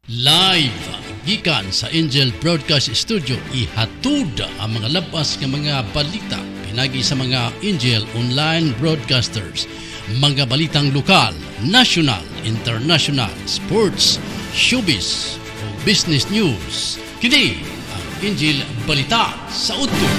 Live gikan sa Angel Broadcast Studio ihatod ang mga labas nga mga balita pinagi sa mga Angel Online Broadcasters, mga balitang lokal, national, international, sports, showbiz o business news. Kini ang Angel Balita sa Udto.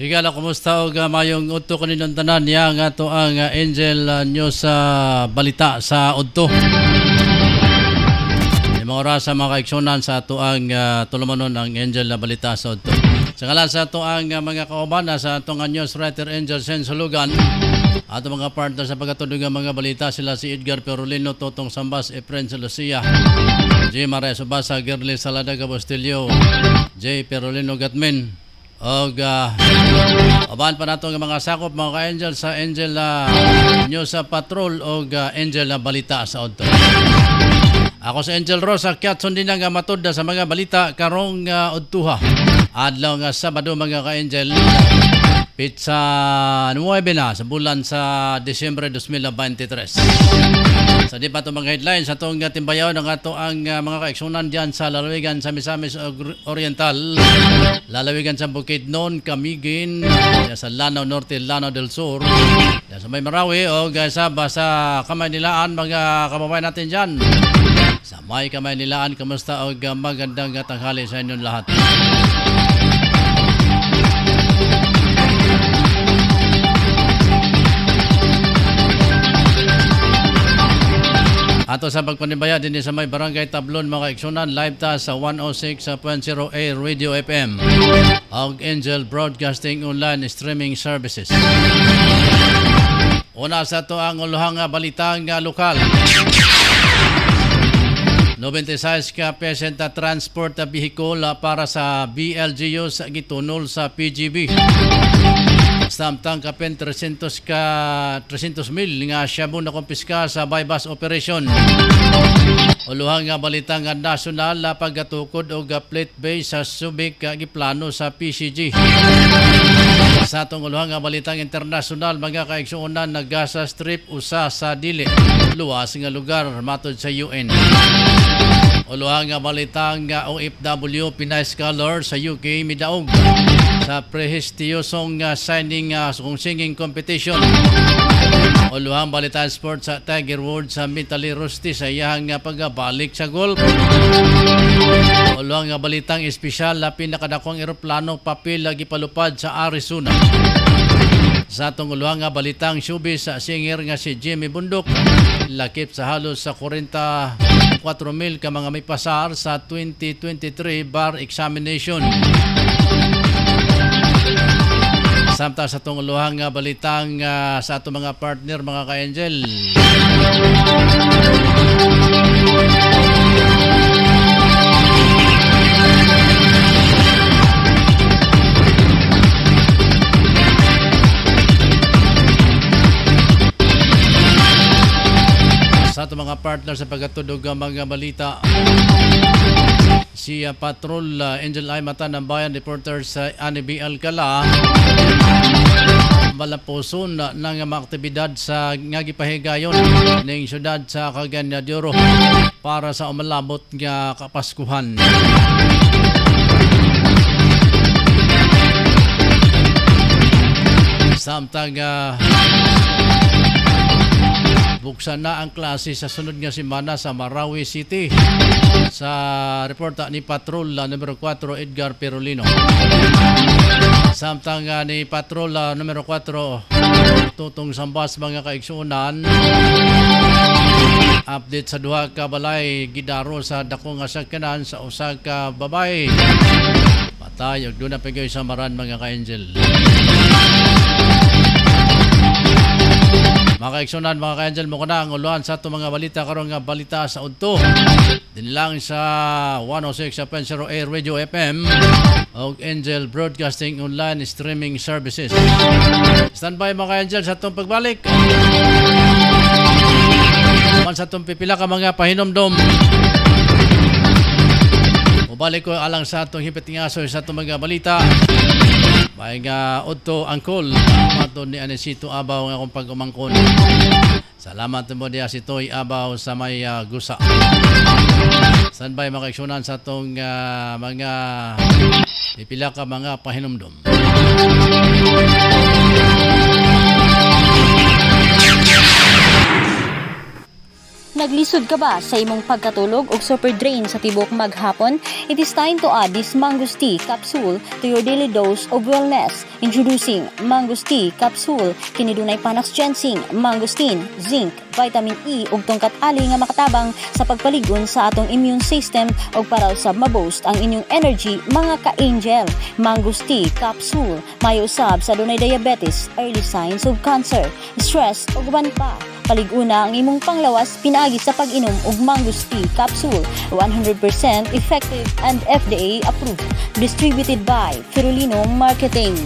Higala, kumusta o mayong udto kaninong tanan niya nga to ang Angel News sa balita sa udto. Mga oras sa mga kaiksunan sa ato ang tulumanon ang Angel na balita sa udto. Sa ngalan sa ato ang mga kauban sa atong news writer Angel Sensulugan, ato mga partner sa pagkatulog ng mga balita sila si Edgar Perolino, Totong Sambas, Efren Lucia, J. Maria Subasa, Gerly Salada Gabostillo, J. Perolino Gatmin, og aban pa nato ng mga sakop mga ka-Angel sa Angel News sa Patrol og Angel na balita sa udto. Ako sa Angel Rosa Kiat sundin nga matod sa mga balita karong udtuha adlaw nga Sabado mga ka-Angel, pizza 9 na sa bulan sa Disyembre 2023. Sa di pa itong mga headlines sa itong timbayaw ng ato ang mga kaiksunan dyan sa lalawigan sa Misamis Oriental, lalawigan sa Bukidnon, Camiguin, sa Lanao Norte, Lanao del Sur, sa May Marawi o Saba sa Kamaynilaan, mga kababayan natin dyan. Sa May Kamaynilaan, kamusta o magandang tanghali sa inyong lahat. Ato sa pagpanibaya din sa may Barangay Tablon mga iksunan, live ta sa 106.0 Radio FM og Angel Broadcasting Online Streaming Services. Una sa to ang uluhang balitang lokal. 96 ka pesenta transport vehicle para sa BLGU sa gitunol sa PGB. Samtang kapen 300,000 nga shabu na kumpiska sa bypass operation. Uluhang nga balita nga nasyonal pagatukod og plate base sa Subic giplano sa PCG. Sa atong uluhang nga balitang internasyonal, mga kaigsuonan, na Gaza Strip usa sa dili luwas nga lugar matod sa UN. Uluhang nga balitang OFW Pinay Scholar sa UK midaog sa prehistiyosong signing kung singing competition. Uluhang balitang sports sa Tiger Woods sa mentally rusty sa iyang pagbalik sa golf. Uluhang nga balitang espesyal na pinakadakong eroplano papel lagi palupad sa Arizona. Sa atong uluhang nga balitang showbiz sa singer nga si Jimmy Bundok, lakip sa halos sa 44,000 ka mga may pasar sa 2023 bar examination. Samtang sa atong uluhang nga balitang sa atong mga partner, mga ka-angel. Sa ato mga partner sa pagkatudog ang mga balita, si Patrol Angel Ay Mata ng Bayan reporter sa Ani B. Alcala malapuson ng mga aktibidad sa nga gipahigayon ng syudad sa Cagayan de Oro para sa umalabot nga Kapaskuhan. Samtang buksan na ang klase sa sunod nga semana sa Marawi City. Sa reporta ni Patrol numero 4 Edgar Perolino. Samtang ni Patrol numero 4 Tutong Sambas, mga kaigsuonan, update sa duha ka balay gidaro sa dako nga sakyanan sa usa ka babay. Patay og doon na pagay sa maran, mga ka-angel. Mga kaigsunan, mga ka-angel, mo ko na ang uluan sa ito mga balita karong nga balita sa udto. Din lang sa 106.0 Air Radio FM o Angel Broadcasting Online Streaming Services. Standby, mga ka-angel, sa itong pagbalik. Man sa itong pipila ka mga pahinomdom. Mubalik ko alang sa itong hipit nga aso sa itong mga balita. May nga udto angkol mato ni Anesito Abaw nga akong pag-umangkon. Salamat mo diya si Toy Abaw sa may gusa. Standby, mga kaigsunan, sa itong mga pipila ka mga pahinumdom. Naglisod ka ba sa imong pagkatulog o super drain sa tibok maghapon? It is time to add this Mangoes Tea Capsule to your daily dose of wellness. Introducing Mangoes Tea Capsule. Kini dunay panax ginseng, mangosteen, zinc, vitamin E ug tungkat ali nga makatabang sa pagpaligon sa atong immune system ug para usab ma-boost ang inyong energy, mga ka-angel. Mangoes Tea Capsule mayo usab sa dunay diabetes, early signs of cancer, stress ug uban pa. Palig-una ang imong panglawas pinaagi sa pag-inom og Mangoes Tea Capsule, 100% effective and FDA approved. Distributed by Ferolino Marketing.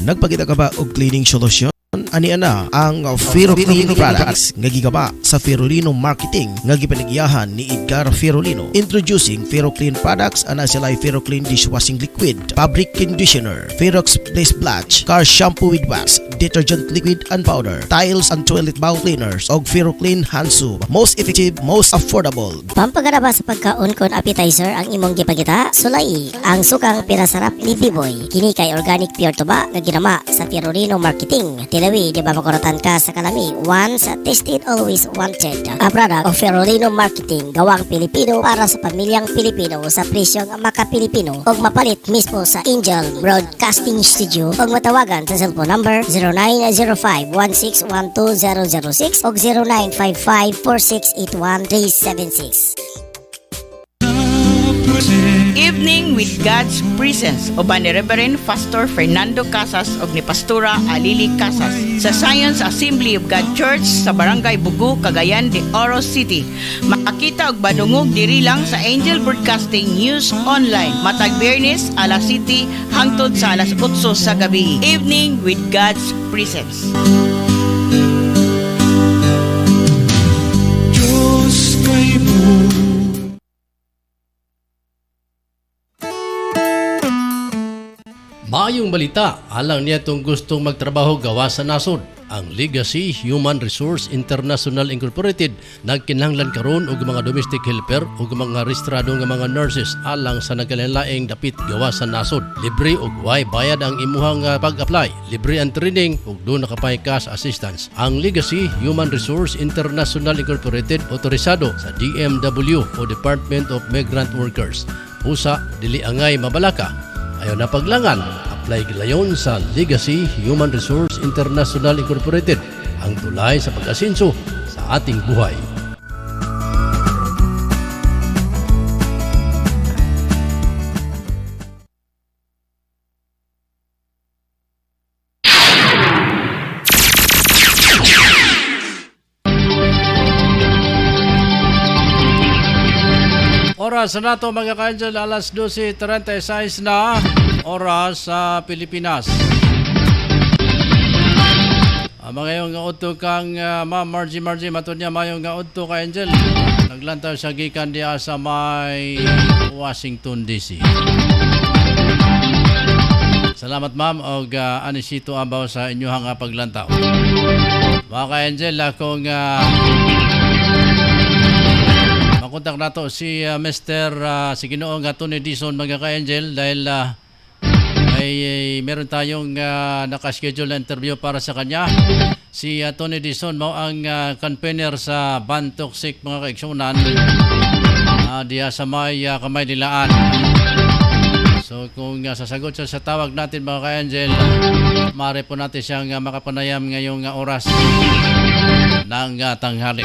Nagpakita ka ba og cleaning solution? Ani ana ang Feroclean products nga gigaba sa Ferolino Marketing nga gipanagyahan ni Edgar Ferolino. Introducing Feroclean products, ana sila Feroclean dishwashing liquid, fabric conditioner, Ferox place blanch, car shampoo with wax, detergent liquid and powder, tiles and toilet bowl cleaners, og Feroclean hand soap. Most effective, most affordable. Pampagaraba sa pagkaon kon appetizer ang imong gipagita, sulay ang sukang pirasarap ni Biboy. Kini kay organic pure tuba nga ginama sa Ferolino Marketing. Tilawi, di ba makuratan ka sa kalami? Once tasted, always wanted. A product of Ferolino Marketing, gawang Pilipino para sa pamilyang Pilipino sa presyong maka-Pilipino og mapalit mismo sa Angel Broadcasting Studio og matawagan sa cellphone number 0905-1612-006 og 0955-4681-376. Evening with God's Presence uban ni Reverend Pastor Fernando Casas og ni Pastora Alili Casas sa Science Assembly of God Church sa Barangay Bugu, Cagayan de Oro City. Makakita og banungog diri lang sa Angel Broadcasting News Online matag Biyernes alas 7 hangtod sa alas 8 sa gabi. Evening with God's Presence. Maayong balita, alang niya itong gustong magtrabaho gawa sa nasod. Ang Legacy Human Resource International Incorporated nagkinahanglan karon og mga domestic helper ug mga rehistrado nga mga nurses alang sa nagkalain-laing dapit gawa sa nasod. Libre ug way bayad ang imuhang pag-apply. Libre ang training ug doon nakapay ka sa assistance. Ang Legacy Human Resource International Incorporated otorisado sa DMW o Department of Migrant Workers. Pusa, dili angay mabalaka. Ayaw na paglangan. Apply gilayon sa Legacy Human Resource International Incorporated, ang tulay sa pag-asenso sa ating buhay. Oras na nato mga ka-angel, alas 12:36 na oras sa Pilipinas. Mga yung nga kang Ma'am Margie matod niya mayong nga udto ka Angel. Naglantaw siya gikan diya sa may Washington DC. Salamat ma'am og anisito abaw sa inyong paglantaw. Mga ka-Angel, akong makontak nato si Mr. si Ginoong Tony Dizon mga ka-Angel dahil ay meron tayong nakaschedule na interview para sa kanya. Si Tony Dizon mao ang convener sa Bantoksik mga kaigsunan diya sa may Kamay Dilaan. So kung sasagot siya sa tawag natin mga ka-Angel, maaari po natin siyang makapanayam ngayong oras ng tanghali.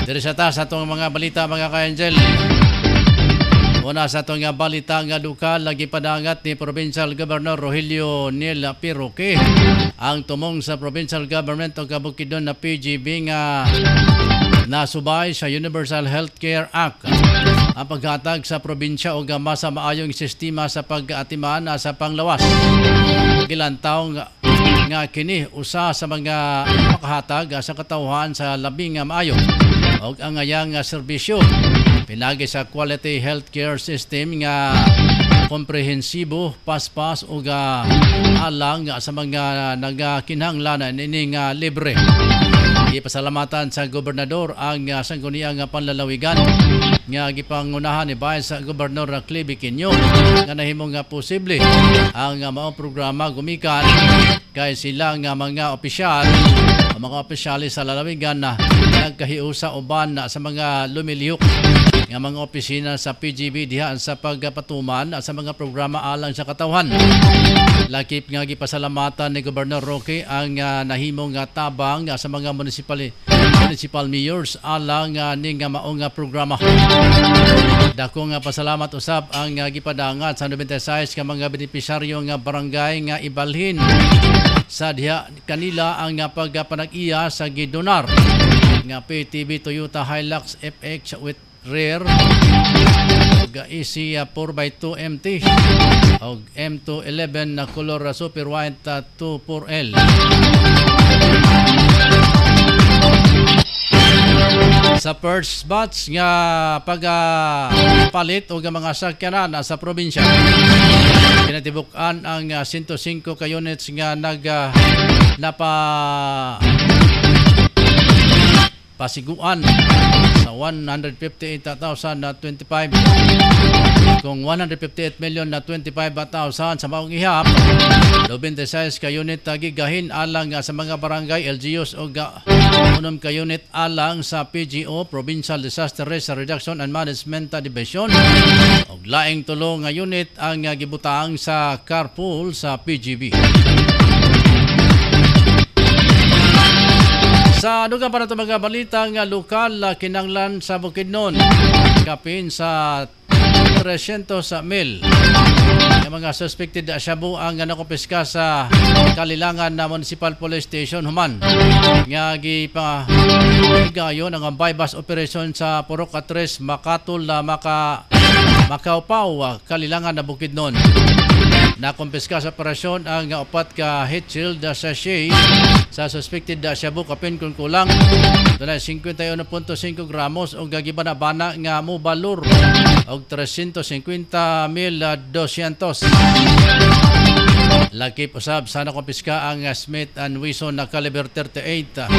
Diri sa taas atong mga balita mga ka-Angel. Una sa itong balita nga duka lagi padangat ni Provincial Governor Rogelio Nel Piroque ang tumong sa Provincial Government o Kabukidnon na PGB nga nasubay sa Universal Healthcare Act ang paghatag sa probinsya o gama sa maayong sistema sa pag-atiman sa panglawas. Gilantaw nga kini usa sa mga makahatag sa katawhan sa labing maayo o ang ayang serbisyo pinagi sa quality healthcare system nga komprehensibo, paspas o alang sa mga nagakinahanglanan ining libre. Ipasalamatan sa gobernador ang sangguniang panlalawigan nga gipangunahan ni Vice sa Gobernador Clive Quino nga nahimong posible ang maong programa gumikan kay sila nga mga opisyal o mga opisyalis sa lalawigan na nagkahiusa uban sa mga lumilihok nga mga opisina sa PGB diha sa pagpatuman sa mga programa alang sa katawhan. Lakip nga gipasalamatan ni Gobernador Roque ang nahimong tabang sa mga municipal mayors alang ning maong programa. Dako nga pasalamat usab ang gipadangat sa 96 ka mga benepisyaryo nga barangay nga ibalhin sa diha kanila ang pagpanag-iya sa gidonar nga PTV Toyota Hilux FX with rear EC 4x2 MT o M211 na color super white 24L. Sa first batch nga pagpalit o mga sakyanan sa probinsya, kinatibukan ang 105 ka units nga pasiguan sa 158,025 kung 158,025,000 sa maong ihap 96 ka unit gigahin alang sa mga barangay LGUs o 6 ka unit alang sa PGO Provincial Disaster Risk Reduction and Management Division o laing 3 nga unit ang gibutang sa carpool sa PGB. Sa dugang para ito mga balita nga lokal kinanglan sa Bukidnon kapin sa 300,000 ang mga suspected shabu ang nakupiska sa Kalilangan na Municipal Police Station human nga gipahigayon ang bypass operation sa Purok 3 Makatol na Makaupaw Kalilangan na Bukidnon. Nakumpiska sa operasyon ang 4 ka heat shield sachet sa suspected shabu kapin kung kulang dunay 51.5 gramos o gagibana-bana nga mobalor og 350,200. Lakip usab sana kumpiska ang Smith & Wesson na caliber 38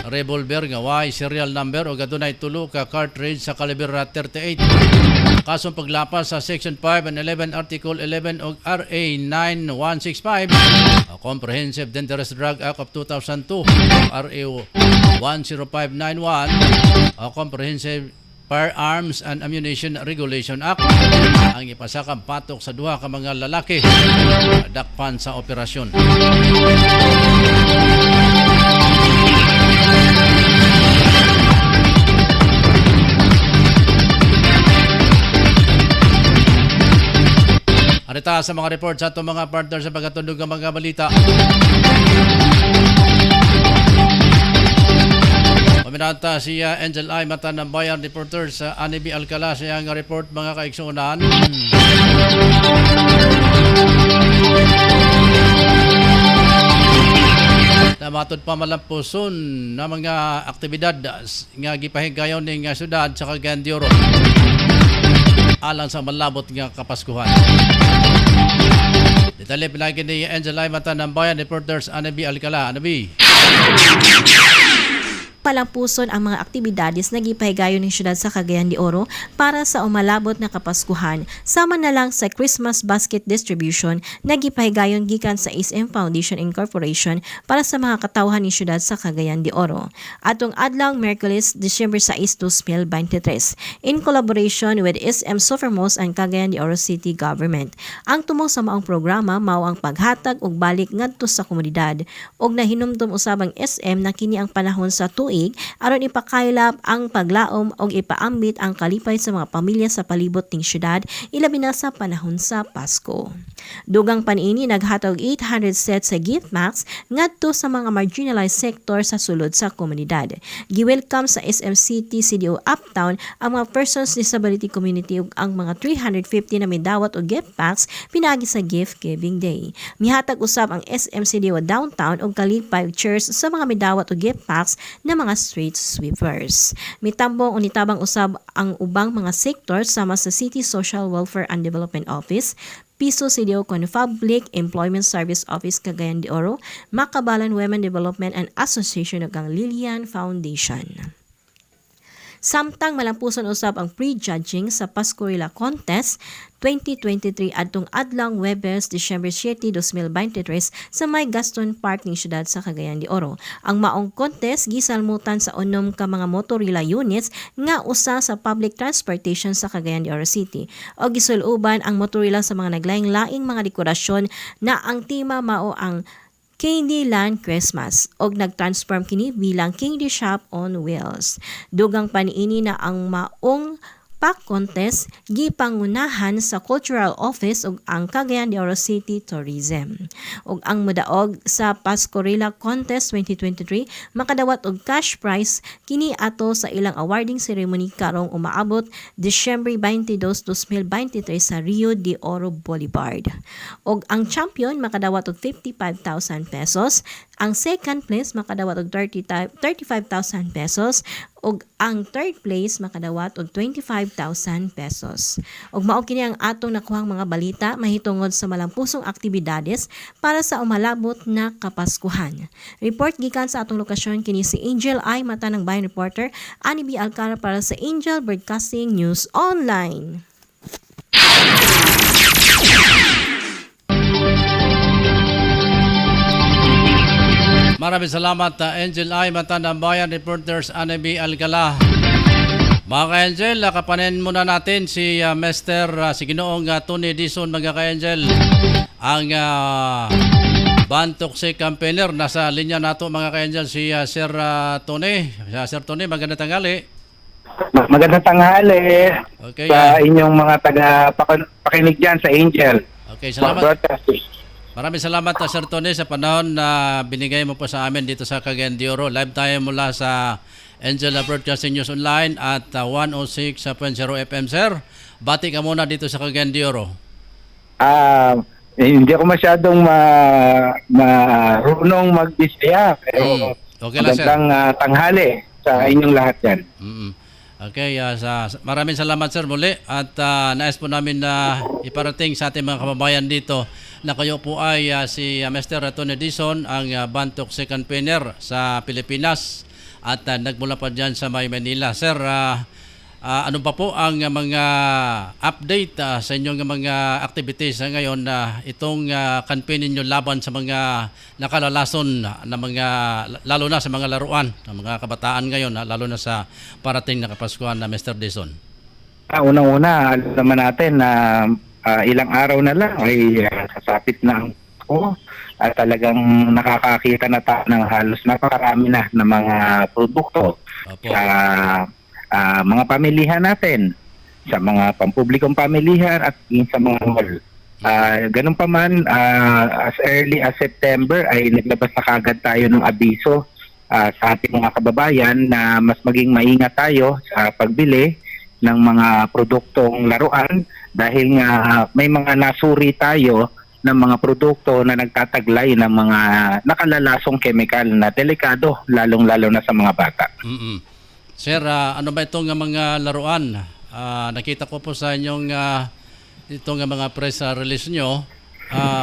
revolver nga Y serial number o gadunay tulo ka cartridge sa caliber 38. Kasong paglapas sa Section 5 and 11 Article 11 o RA 9165 Comprehensive Dangerous Drug Act of 2002 RA 10591 Comprehensive Firearms and Ammunition Regulation Act ang ipasakang patok sa duha ka mga lalaki dakpan sa operasyon. Arita sa mga report sa itong mga partner sa pagkatundog ng mga balita. Paminanta si Angel I. Mata ng Bayan reporter sa Anibi Alcala siya ang report mga kaigsunan. Namatod pa malampuson na mga aktibidad nga gipahigayon ning syudad sa Cagayan de Oro alang sa malabot nga Kapaskuhan. Detalye pinagi ni Angel I. Mata ng Bayan reporters Anibi Alcala. Anibi. Palampuson ang mga aktibidades na gipahigayon ng syudad sa Cagayan de Oro para sa umalabot na Kapaskuhan, sama na lang sa Christmas basket distribution na gipahigayon gikan sa SM Foundation Incorporation para sa mga katawhan ni syudad sa Cagayan de Oro. Atong adlang Miyerkules, December 6, 2023, in collaboration with SM Sofermos and Cagayan de Oro City Government. Ang tumong sa maong programa mao ang paghatag og balik ngadto sa komunidad og nahinumdom usabang SM na kini ang panahon sa tuig aron ipakaylap ang paglaom og ipaambit ang kalipay sa mga pamilya sa palibot ning syudad ilabi na sa panahon sa Pasko. Dugang paniini naghatag 800 sets sa gift packs ngadto sa mga marginalized sector sa sulod sa komunidad. Gi-welcome sa SM City CDO Uptown ang mga persons disability community ug ang mga 350 na midawat og gift packs pinagi sa gift giving day. Mihatag usab ang SM CDO Downtown og kalipay chairs sa mga midawat og gift packs na mga street sweepers. Mitambong unitabang usab ang ubang mga sektor sama sa City Social Welfare and Development Office, Piso CDO Public Employment Service Office Cagayan de Oro, Makabalan Women Development and Association ug ang Lilian Foundation. Samtang malampuson usab ang pre-judging sa Pascuala Contest 2023 adtong adlang Webes, December 7, 2023 sa may Gaston Park ning syudad sa Cagayan de Oro. Ang maong contest gisalmutan sa unom ka mga motorila units nga usa sa public transportation sa Cagayan de Oro City. O gisuluban ang motorila sa mga naglaing-laing mga dekorasyon na ang tema mao ang Candyland Christmas og nagtransform kini bilang Candy Shop on Wheels. Dugang paniini na ang maong pack contest gipangunahan sa Cultural Office ug ang Cagayan de Oro City Tourism. Ug ang modaog sa Pascuala Contest 2023 makadawat og cash prize kini ato sa ilang awarding ceremony karong umaabot December 22, 2023 sa Rio de Oro Boulevard. Ug ang champion makadawat og 55,000 pesos, ang second place makadawat og 35,000 pesos ug ang third place makadawat og 25,000 pesos. Ug mao kini ang atong nakuhang mga balita mahitungod sa malampusong aktibidades para sa umalabot na Kapaskuhan. Report gikan sa atong lokasyon kini si Angel I. Mata ng Bayan reporter Anibi Alcara para sa Angel Broadcasting News Online. Maraming salamat Angel I. Mata ng Bayan reporters Anibi Alcala. Mga ka-Angel, kapanin muna natin si Mr. si Ginoong Tony Dizon, mga ka-Angel. Ang Bantok si campaigner nasa linya nato mga ka-Angel si Sir Tony. Sir Tony, magandang tanghali. Magandang tanghali Okay, sa inyong mga taga-pakinig dyan sa Angel. Okay, salamat. Maraming salamat Sir Tony sa panahon na binigay mo po sa amin dito sa Cagayan de Oro. Live tayo mula sa Angel Broadcasting News Online at 106.0 FM, Sir. Bati ka muna dito sa Cagayan de Oro. Hindi ako masyadong marunong mag-Bisaya. Pero Okay lang, Sir. magandang tanghali sa inyong lahat yan. Okay, maraming salamat sir muli at nais po namin na iparating sa ating mga kababayan dito na kayo po ay si Mr. Tony Dizon, ang Bantok Second Painter sa Pilipinas at nagmula pa dyan sa Manila. Sir, ano pa po ang mga update sa inyong mga activities ngayon na itong campaign ninyo laban sa mga nakalalason na mga, lalo na sa mga laruan ng mga kabataan ngayon, lalo na sa parating na Kapaskuhan na Mr. Dizon? Unang-una, alam naman natin na ilang araw na lang ay sasapit na ang at talagang nakakakita na tayo ng halos napakarami na ng mga produkto Opo. sa mga pamilihan natin, sa mga pampublikong pamilihan at sa mga mall. Ganun pa man, as early as September ay naglabas na kagad tayo ng abiso sa ating mga kababayan na mas maging maingat tayo sa pagbili ng mga produktong laruan dahil nga may mga nasuri tayo ng mga produkto na nagtataglay ng mga nakalalasong chemical na delikado, lalong-lalo na sa mga bata. Sir, ano ba itong mga laruan? Nakita ko po sa inyong itong mga press release nyo.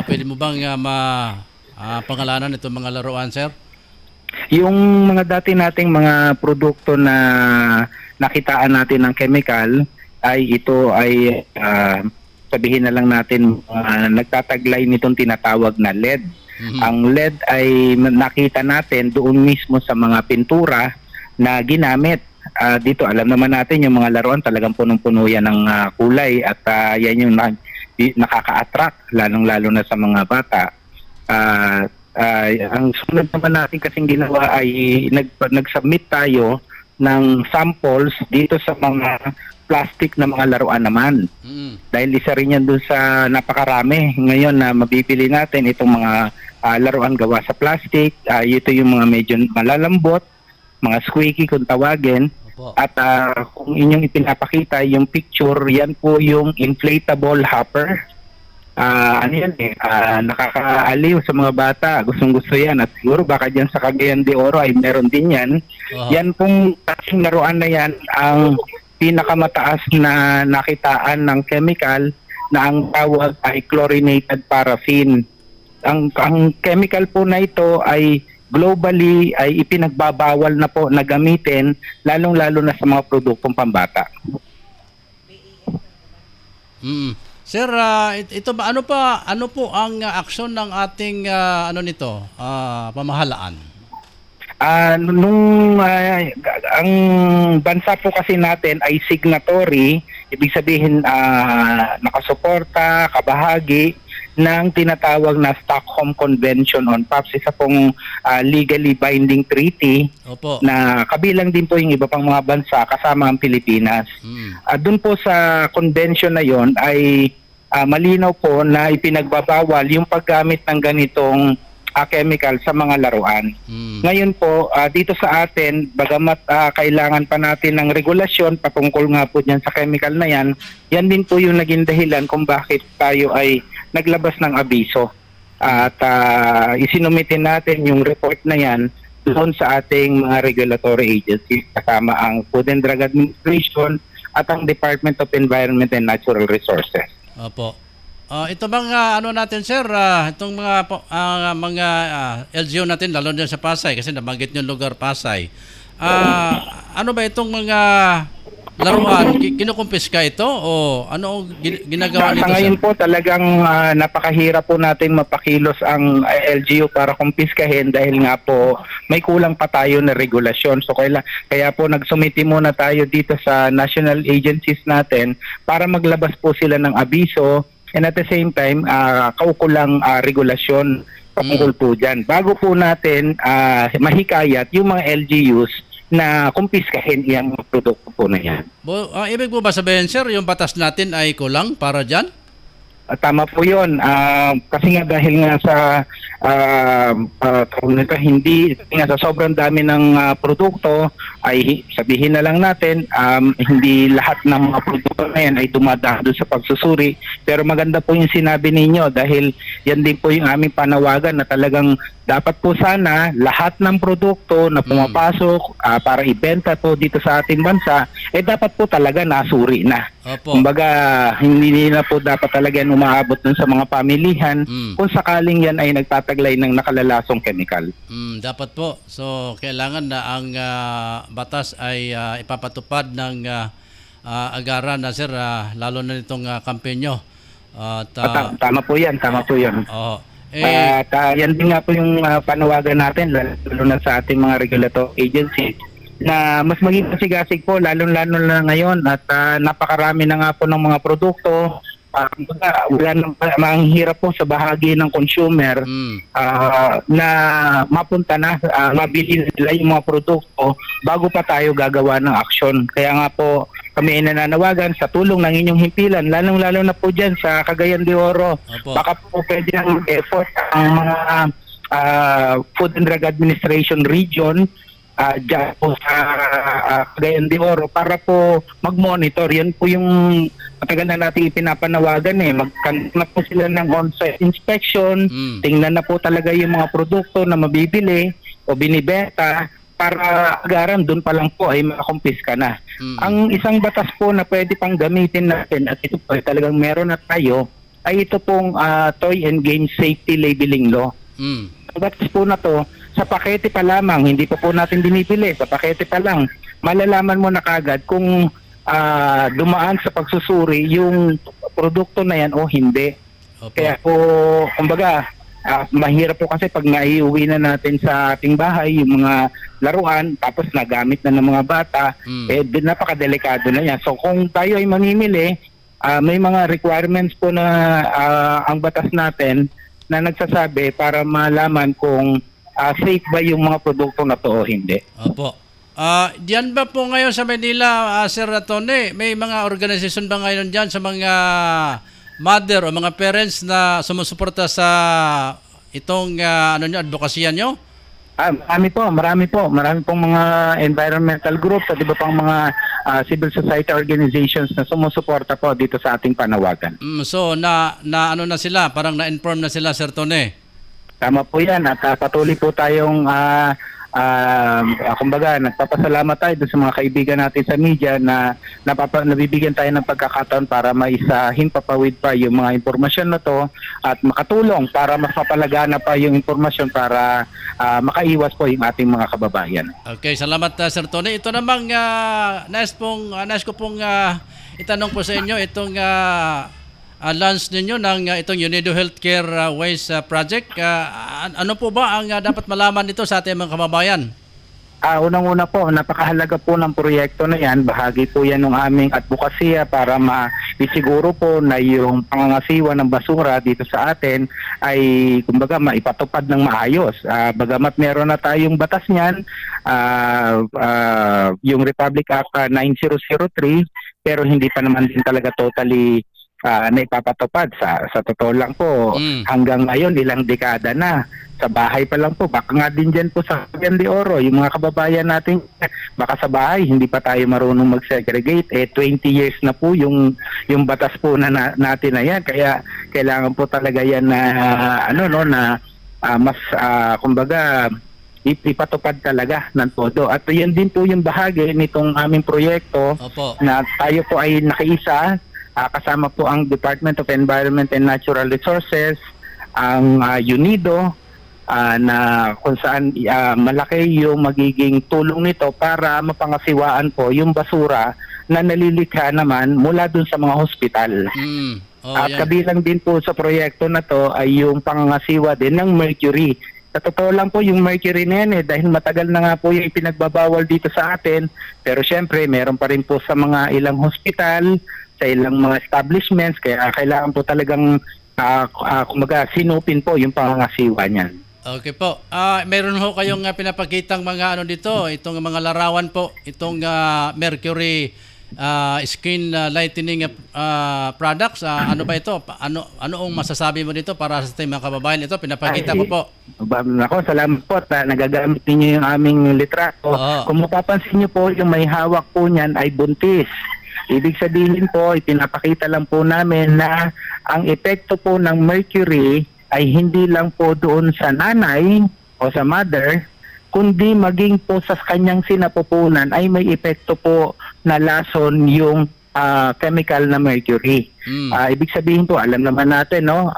Pwede mo bang pangalanan itong mga laruan, sir? Yung mga dati nating mga produkto na nakitaan natin ng chemical ay ito ay sabihin na lang natin nagtataglay nitong tinatawag na lead. Ang lead ay nakita natin doon mismo sa mga pintura na ginamit. Dito alam naman natin yung mga laruan talagang punong-puno yan ng kulay at yan yung nakaka-attract lalong-lalo na sa mga bata. Ang sunod naman natin kasing ginawa ay nag-submit tayo ng samples dito sa mga plastic na mga laruan naman. Dahil isa rin yan doon sa napakarami ngayon na mabibili natin itong mga laruan gawa sa plastic. Ito yung mga medyo malalambot, mga squeaky kung tawagin. Opo. At kung inyong ipinapakita yung picture, yan po yung inflatable hopper. Ano yan nakakaaliw sa mga bata. Gustong-gusto yan. At siguro baka dyan sa Cagayan de Oro ay meron din yan. Yan pong kasing laruan na yan ang pinakamataas na nakitaan ng chemical na ang tawag ay chlorinated paraffin. Ang chemical po na ito ay globally ay ipinagbabawal na po na gamitin lalong-lalo na sa mga produktong pambata. Sir, ito ba ano po ang aksyon ng ating pamahalaan? Ang bansa po kasi natin ay signatory, ibig sabihin nakasuporta, kabahagi ng tinatawag na Stockholm Convention on PAPS, isa pong legally binding treaty. Opo. Na kabilang din po yung iba pang mga bansa kasama ang Pilipinas. Doon po sa convention na yon ay malinaw po na ipinagbabawal yung paggamit ng ganitong chemical sa mga laruan. Ngayon po, dito sa atin, bagamat kailangan pa natin ng regulasyon patungkol nga po dyan sa chemical na yan, yan din po yung naging dahilan kung bakit tayo ay naglabas ng abiso. At isinumitin natin yung report na yan doon sa ating mga regulatory agencies kasama ang Food and Drug Administration at ang Department of Environment and Natural Resources. Opo. Ito bang natin sir, itong mga LGU natin lalo dyan sa Pasay kasi nabanggit niyo lugar Pasay. Ano ba itong mga laruan, kinukumpiska ito o ano ginagawa nito? Sa ngayon po talagang napakahirap po natin mapakilos ang LGU para kumpiskahin dahil nga po may kulang pa tayo na regulasyon. So kaya po nagsumiti muna tayo dito sa national agencies natin para maglabas po sila ng abiso and at the same time kaukulang regulasyon patungkol po dyan. Bago po natin mahikayat yung mga LGUs na kumpiskahin yung produkto po na yan. Ibig po ba sabihin sir, yung batas natin ay kulang para dyan? Tama po yun. Kasi nga dahil nga sa hindi nga sa sobrang dami ng produkto ay sabihin na lang natin hindi lahat ng mga produkto na yan ay dumadaan doon sa pagsusuri, pero maganda po yung sinabi ninyo dahil yan din po yung aming panawagan na talagang dapat po sana lahat ng produkto na pumapasok para ibenta po dito sa ating bansa dapat po talaga nasuri na. Opo. Kumbaga hindi na po dapat talaga yan umaabot dun sa mga pamilihan kung sakaling yan ay nagtataglay ng nakalalasong chemical. Dapat po. So, kailangan na ang batas ay ipapatupad ng agaran na sir, lalo na nitong kampenyo. At, Tama po yan, tama po yan. oo. At yan din nga po yung panawagan natin lalo na sa ating mga regulatory agency na mas maging pasigasig po lalo-lalo na ngayon at napakarami na nga po ng mga produkto. Wala nang manghihirap po sa bahagi ng consumer na mapunta na, mabili nila yung mga produkto bago pa tayo gagawa ng aksyon. Kaya nga po kami ay nananawagan sa tulong ng inyong himpilan, lalong-lalo na po dyan sa Cagayan de Oro. Opo. Baka po pwede ng effort ang mga Food and Drug Administration region dyan po sa Cagayan de Oro para po mag-monitor. Yan po yung matagal na natin ipinapanawagan magkandak na po sila ng on-site inspection, tingnan na po talaga yung mga produkto na mabibili o binibenta para agaran doon pa lang po ay makakumpiska na. Ang isang batas po na pwede pang gamitin natin at ito po ay talagang meron na tayo ay ito pong Toy and Game Safety Labeling Law. Ang batas po na to, sa pakete pa lamang, hindi pa po natin binibili, sa pakete pa lang, malalaman mo na kagad kung dumaan sa pagsusuri yung produkto na yan o hindi. Opo. Kaya po, kumbaga, mahirap po kasi pag naiuwi na natin sa ating bahay yung mga laruan tapos nagamit na ng mga bata, napakadelikado na yan. So kung tayo ay mamimili, may mga requirements po na ang batas natin na nagsasabi para malaman kung safe ba yung mga produkto na to o hindi. Opo. Diyan ba po ngayon sa Manila, Sir Tony, may mga organisasyon ba ngayon diyan sa mga mother o mga parents na sumusuporta sa itong advokasya nyo? Marami pong mga environmental groups at iba pang mga civil society organizations na sumusuporta po dito sa ating panawagan. So na sila, parang na-inform na sila, Sir Tony? Tama po yan at patuloy po tayong kumbaga nagpapasalamat tayo sa mga kaibigan natin sa media na nabibigyan tayo ng pagkakataon para himpapawid pa yung mga impormasyon na to at makatulong para mas mapalagana pa yung impormasyon para makaiwas po yung ating mga kababayan. Okay, salamat Sir Tony. Ito namang nais ko pong itanong po sa inyo itong launch ninyo ng itong UNIDO Healthcare Waste Project. Ano po ba ang dapat malaman dito sa ating mga kababayan? Unang-una po, napakahalaga po ng proyekto na yan. Bahagi po yan ng aming advokasya para maisiguro po na yung pangangasiwa ng basura dito sa atin ay kumbaga maipatupad ng maayos. Bagamat meron na tayong batas niyan, yung Republic Act 9003, pero hindi pa naman din talaga totally na ipapatupad. Sa totoo lang po, hanggang ngayon ilang dekada na. Sa bahay pa lang po, baka nga din dyan po sa Cagayan de Oro, yung mga kababayan natin, baka sa bahay hindi pa tayo marunong mag-segregate. 20 years na po yung batas po natin na yan. Kaya kailangan po talaga yan na mas kumbaga ipatupad talaga ng todo. At yan din po yung bahagi nitong aming proyekto. Opo. Na tayo po ay nakiisa. Kasama po ang Department of Environment and Natural Resources, ang UNIDO, na kung saan malaki yung magiging tulong nito para mapangasiwaan po yung basura na nalilikha naman mula dun sa mga hospital. At kabilang din po sa proyekto na to ay yung pangangasiwa din ng mercury. Sa totoo lang po yung mercury na yan dahil matagal na nga po yung ipinagbabawal dito sa atin, pero syempre meron pa rin po sa mga ilang hospital, sa ilang mga establishments, kaya kailangan po talagang kumaga sinupin po yung pangangasiwa niyan. Okay po. Meron ho kayong pinapakitang mga dito, itong mga larawan po, itong mercury skin lightening products. Ano ba ito? Ano ang masasabi mo dito para sa ating mga kababayan? Ito, pinapakita ko po. Nako, salamat po at nagagamit ninyo yung aming litrato. Oo. Kung mapapansin niyo po, yung may hawak po niyan ay buntis. Ibig sabihin po, ipinapakita lang po namin na ang epekto po ng mercury ay hindi lang po doon sa nanay o sa mother, kundi maging po sa kanyang sinapupunan ay may epekto po na lason yung chemical na mercury. Ibig sabihin po, alam naman natin, no,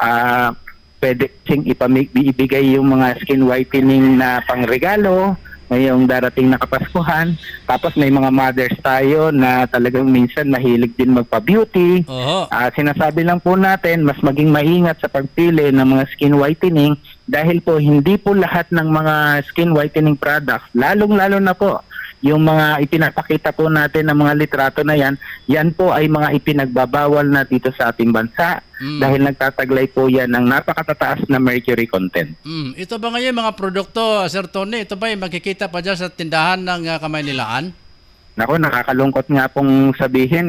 pwede sing ibigay yung mga skin whitening na pangregalo ngayong darating na Kapaskuhan. Tapos may mga mothers tayo na talagang minsan mahilig din magpa-beauty. Oho. Sinasabi lang po natin, mas maging maingat sa pagpili ng mga skin whitening dahil po hindi po lahat ng mga skin whitening products, lalong-lalo na po yung mga ipinapakita po natin ng mga litrato na yan po ay mga ipinagbabawal na dito sa ating bansa dahil nagtataglay po yan ng napakatataas na mercury content. Ito ba ngayon mga produkto, Sir Tony, ito ba yung makikita pa dyan sa tindahan ng Kamaynilaan? Nako, nakakalungkot nga pong sabihin,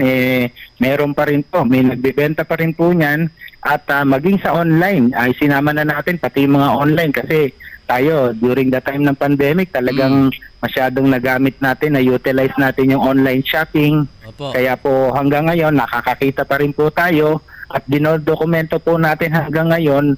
meron pa rin po, may nagbebenta pa rin po niyan at maging sa online, ay sinama na natin pati yung mga online kasi tayo during the time ng pandemic talagang masyadong nagamit natin, na-utilize natin yung online shopping. Opo. Kaya po hanggang ngayon nakakakita pa rin po tayo at dinodokumento po natin hanggang ngayon